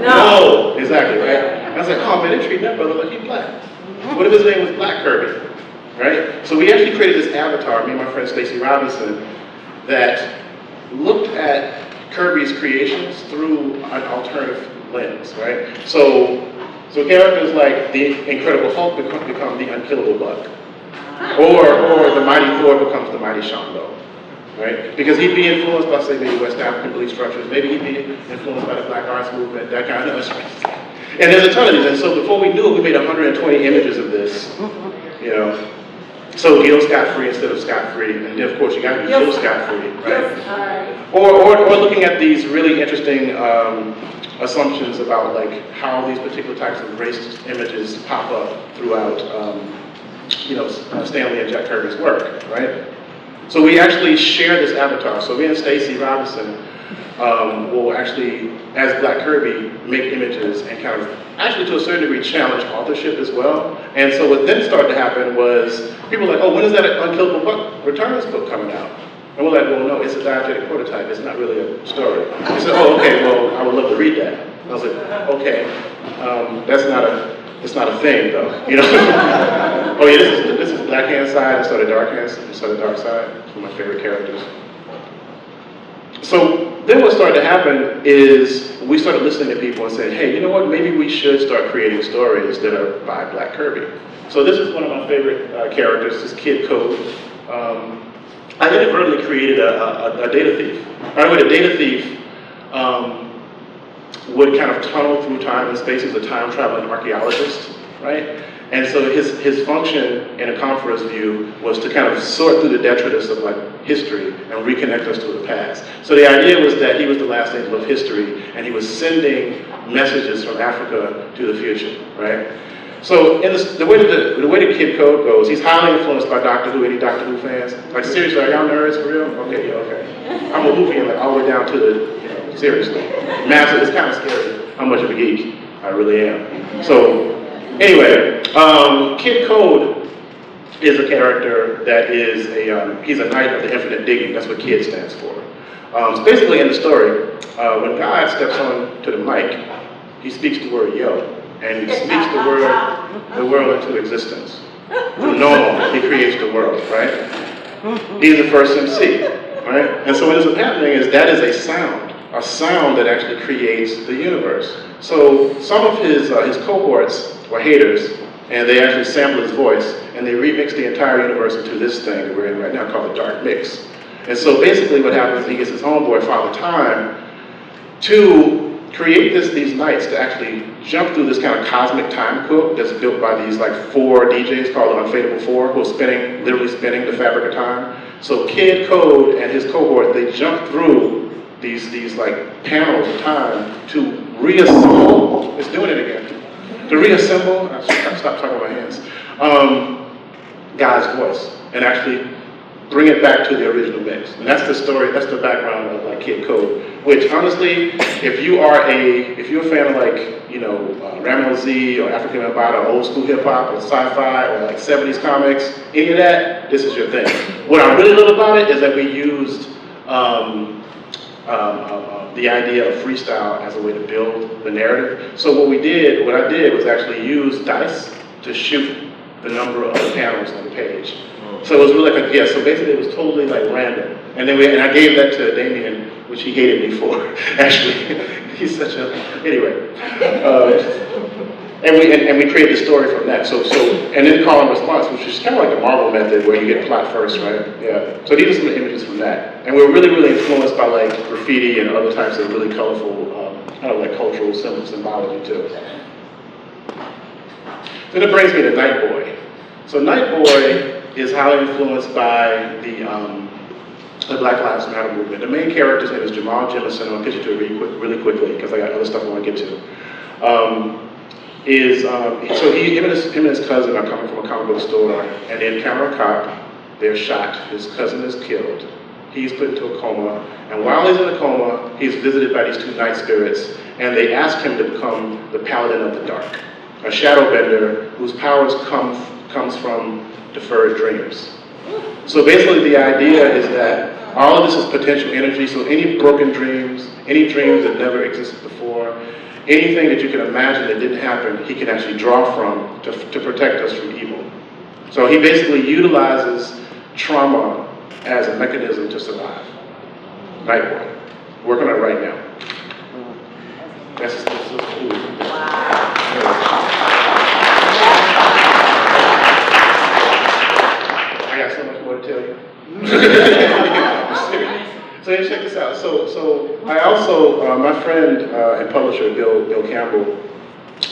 No, exactly, right? And I was like, oh man, they treat that brother like he's black. What if his name was Black Kirby, right? So we actually created this avatar, me and my friend Stacey Robinson, that looked at Kirby's creations through an alternative lens, right? So characters like the Incredible Hulk become the Unkillable Buck, or the Mighty Thor becomes the Mighty Shango, right? Because he'd be influenced by, say, maybe West African belief structures, maybe he'd be influenced by the Black Arts Movement, that kind of stuff. And there's a ton of these, and so before we knew it, we made 120 images of this, So Gil scot-free instead of scot-free, and then of course you got to be Gil scot-free, right? Or looking at these really interesting assumptions about like how these particular types of racist images pop up throughout, Stanley and Jack Kirby's work, right? So we actually share this avatar. So me and Stacey Robinson will actually, as Black Kirby, make images and kind of, actually to a certain degree, challenge authorship as well. And so what then started to happen was, people were like, oh, when is that Unkillable Buck Returns book coming out? And we're like, well, no, it's a diegetic prototype. It's not really a story. He said, oh, okay, well, I would love to read that. And I was like, okay, it's not a thing, though, Oh yeah, this is Black Hand Side, this is the Dark Hand, this is the Dark Side. It's one of my favorite characters. So then what started to happen is we started listening to people and saying, hey, you know what, maybe we should start creating stories that are by Black Kirby. So this is one of my favorite characters, this Kid Code. I inadvertently created a data thief. By the way, the data thief would kind of tunnel through time and space as a time-traveling archaeologist, right? And so his function in a conference view was to kind of sort through the detritus of like history and reconnect us to the past. So the idea was that he was the last angel of history and he was sending messages from Africa to the future, right? So in the way the Kid Code goes, he's highly influenced by Doctor Who. Any Doctor Who fans? Like seriously, are y'all nerds for real? Okay, yeah, okay. I'm a movie and like all the way down to the, seriously. Massive, it's kind of scary how much of a geek I really am. So anyway, Kid Code is a character that is he's a knight of the infinite digging. That's what KID stands for. So basically in the story, when God steps on to the mic, he speaks the word yo. And he speaks the world into existence. From normal, he creates the world, right? He's the first MC, right? And so what ends up happening is that is a sound that actually creates the universe. So some of his cohorts were haters, and they actually sampled his voice, and they remixed the entire universe into this thing that we're in right now called the Dark Mix. And so basically what happens is he gets his homeboy, Father Time, to create these nights to actually jump through this kind of cosmic time code that's built by these like 4 DJs called the Unfadable 4 who are literally spinning the fabric of time. So Kid Code and his cohort, they jump through these like panels of time to reassemble, it's doing it again, to reassemble, I stop talking about my hands, God's voice and actually bring it back to the original mix. And that's the story, that's the background of like Kid Code, which honestly, if you're a fan of like, Ramel Z or African Bambaataa, old school hip hop or sci-fi or like 70s comics, any of that, this is your thing. What I really love about it is that we used the idea of freestyle as a way to build the narrative. So what I did was actually use dice to shoot the number of the panels on the page. So it was really like so basically it was totally like random. And I gave that to Damien, which he hated me for, actually. He's such a, anyway. And we created the story from that. And then call and response, which is kind of like the Marvel method where you get plot first, right? Yeah. So these are some images from that. And we're really, really influenced by like graffiti and other types of really colorful, kind of like cultural symbology too. So that brings me to Night Boy. So Night Boy is highly influenced by the Black Lives Matter movement. The main character's name is Jamal Jemison. I'm going to pitch it to it really quickly because I got other stuff I want to get to. So him and his cousin are coming from a comic book store and they encounter a cop. They're shot. His cousin is killed. he's put into a coma, and while he's in a coma, he's visited by these two night spirits, and they ask him to become the paladin of the dark, a shadow bender whose powers comes from deferred dreams. So basically the idea is that all of this is potential energy, so any broken dreams, any dreams that never existed before, anything that you can imagine that didn't happen, he can actually draw from to protect us from evil. So he basically utilizes trauma as a mechanism to survive. Nightboy. Working on it right now. That's cool. I got so much more to tell you. So check this out. So I also, my friend and publisher, Bill Campbell,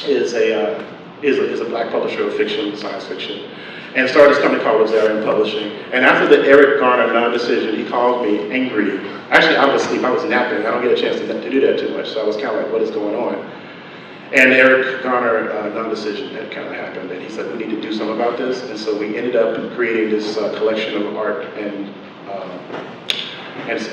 is a black publisher of fiction, science fiction, and started this company called Rosarian Publishing. And after the Eric Garner non-decision, he called me angry. Actually, I was asleep, I was napping. I don't get a chance to do that too much, so I was kind of like, what is going on? And Eric Garner non-decision had kind of happened, and he said, we need to do something about this. And so we ended up creating this collection of art and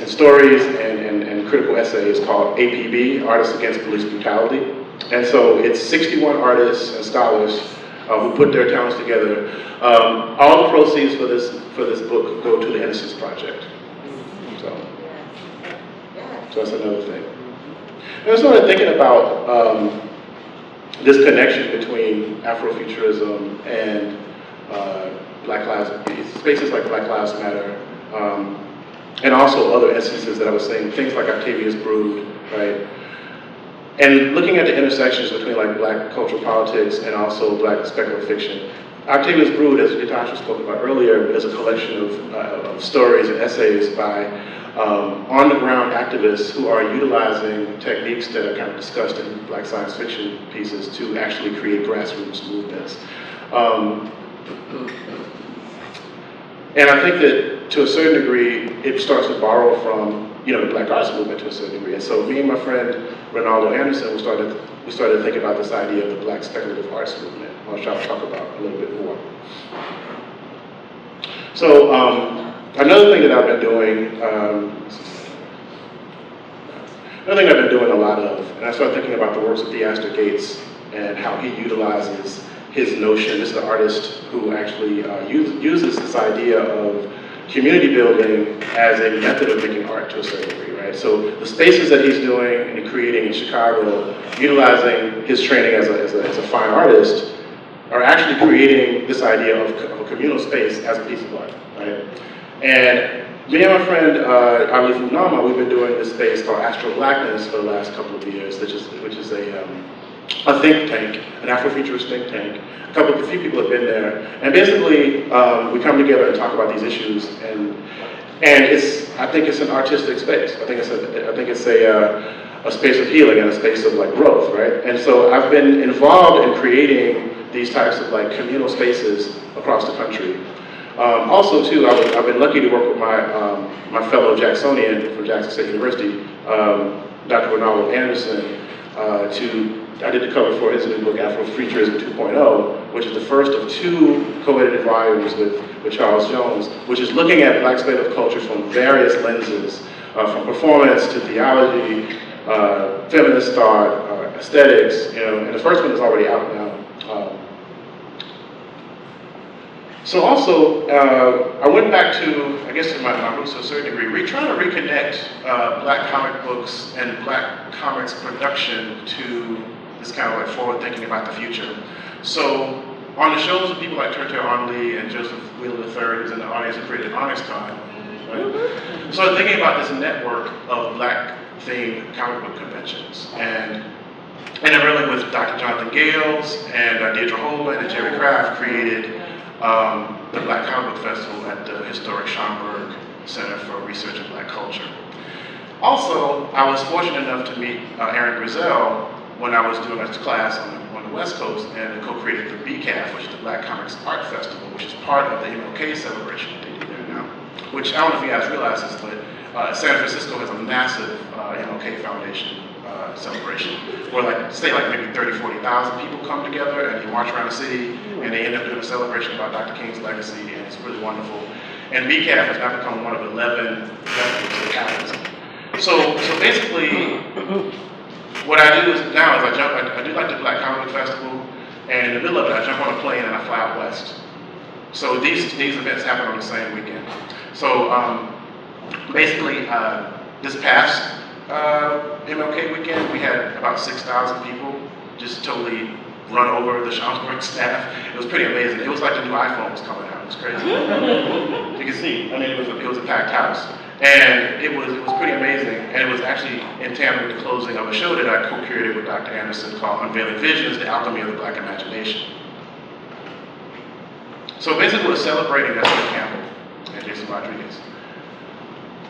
stories and critical essays called APB, Artists Against Police Brutality. And so it's 61 artists and scholars who put their talents together. All the proceeds for this book go to the Innocence Project. So that's another thing. I started thinking about this connection between Afrofuturism and Black Lives, spaces like Black Lives Matter, and also other instances that I was saying, things like Octavius Brood, right? And looking at the intersections between like black cultural politics and also black speculative fiction. Octavius Brood, as Natasha spoke about earlier, is a collection of stories and essays by on-the-ground activists who are utilizing techniques that are kind of discussed in black science fiction pieces to actually create grassroots movements. And I think that to a certain degree, it starts to borrow from the Black Arts Movement to a certain degree. And so me and my friend Ronaldo Anderson, we started to think about this idea of the Black Speculative Arts Movement. I'll try to talk about a little bit more. So another thing that I've been doing, a lot of, and I started thinking about the works of Theaster Gates and how he utilizes his notion. This is an artist who actually uses this idea of community building as a method of making art to a certain degree, right? So the spaces that he's doing and creating in Chicago, utilizing his training as a fine artist, are actually creating this idea of a communal space as a piece of art, right? And me and my friend Ali Funama, we've been doing this space called Astro Blackness for the last couple of years, which is a think tank, an Afrofuturist think tank. A few people have been there, and basically we come together and talk about these issues, and I think it's an artistic space. I think it's a space of healing and a space of like growth, right? And so I've been involved in creating these types of like communal spaces across the country. Also, too, I've been lucky to work with my fellow Jacksonian from Jackson State University, Dr. Ronaldo Anderson, I did the cover for his new book, Afrofuturism 2.0, which is the first of 2 co-edited volumes with Charles Jones, which is looking at black speculative culture from various lenses, from performance to theology, feminist thought, aesthetics, and the first one is already out now. So also, I went back to, I guess in my roots to a certain degree, trying to reconnect black comic books and black comics production to this kind of like forward thinking about the future. So on the shows of people like Tertel Onley and Joseph Wheeler III, who's in the audience who created OnyxCon, right? So I'm thinking about this network of black themed comic book conventions. And I really with Dr. Jonathan Gales and Deirdre Holman and Jerry Kraft created the Black Comic Book Festival at the historic Schomburg Center for Research in Black Culture. Also, I was fortunate enough to meet Aaron Grizel when I was doing a class on the West Coast and co-created the BCAF, which is the Black Comics Art Festival, which is part of the MLK celebration that they do there now. Which I don't know if you guys realize this, but San Francisco has a massive MLK Foundation celebration where maybe 30, 40,000 people come together and they march around the city and they end up doing a celebration about Dr. King's legacy, and it's really wonderful. And BCAF has now become one of 11 festivals that happens. So basically, what I do is now is I do like the Black Comedy Festival, and in the middle of it, I jump on a plane and I fly out west. So these events happen on the same weekend. So basically, this past MLK weekend, we had about 6,000 people just totally run over the Schaumburg staff. It was pretty amazing. It was like the new iPhone was coming out. It was crazy. You can see, I mean, it was a packed house. And it was pretty amazing. And it was actually in tandem with the closing of a show that I co-curated with Dr. Anderson called Unveiling Visions, the Alchemy of the Black Imagination. So basically we're celebrating, that's Rick Campbell and Jason Rodriguez.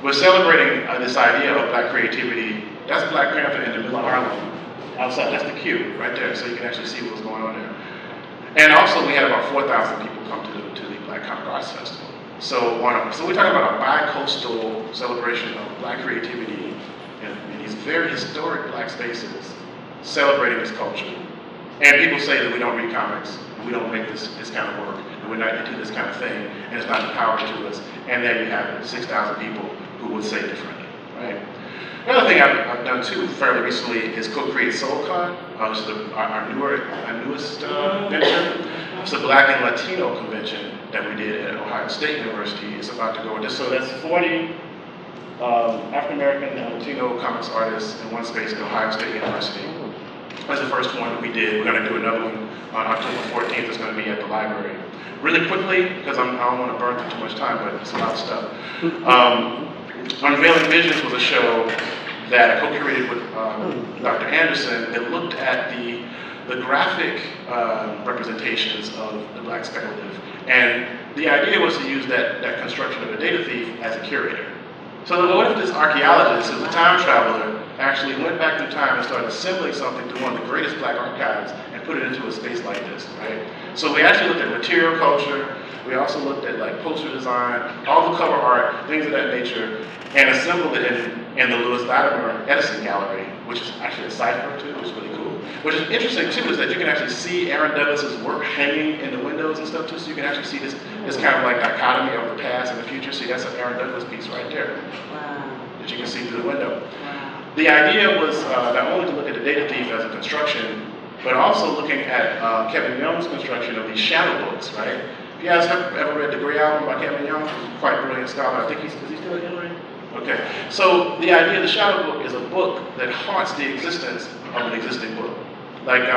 We're celebrating this idea of Black creativity. That's Black Panther in the middle of Harlem. Outside, that's the queue right there, so you can actually see what's going on there. And also, we had about 4,000 people come to the Black Comic Arts Festival. So we're talking about a bi-coastal celebration of Black creativity in these very historic Black spaces, celebrating this culture. And people say that we don't read comics, and we don't make this kind of work, and we're not into this kind of thing, and it's not empowering to us. And there you have it, 6,000 people who would say differently, right? Another thing I've done too fairly recently is co-create SoulCon, which is our newest venture. It's a Black and Latino convention that we did at Ohio State University. It's about to go, so that's 40 African American and Latino comics artists in one space at Ohio State University. That's the first one that we did. We're going to do another one on October 14th. It's going to be at the library. Really quickly, because I don't want to burn through too much time, but it's a lot of stuff. Unveiling Visions was a show that I co-curated with Dr. Anderson that looked at the graphic representations of the Black speculative. And the idea was to use that construction of a data thief as a curator. So what if this archaeologist, who's a time traveler, actually went back through time and started assembling something to one of the greatest Black archives and put it into a space like this, right? So we actually looked at material culture. We also looked at like poster design, all the cover art, things of that nature, and assembled it in the Lewis Latimer Edison Gallery, which is actually a cipher too, which is really cool. Which is interesting too, is that you can actually see Aaron Douglas's work hanging in the windows and stuff too, so you can actually see this kind of like dichotomy of the past and the future. See, that's an Aaron Douglas piece right there. Wow. That you can see through the window. Wow. The idea was not only to look at the data thief as a construction, but also looking at Kevin Young's construction of these shadow books, right? You guys have ever read The Gray Album by Kevin Young? Quite brilliant scholar. I think is he still at Emory? Okay. So the idea of the shadow book is a book that haunts the existence of an existing book. Like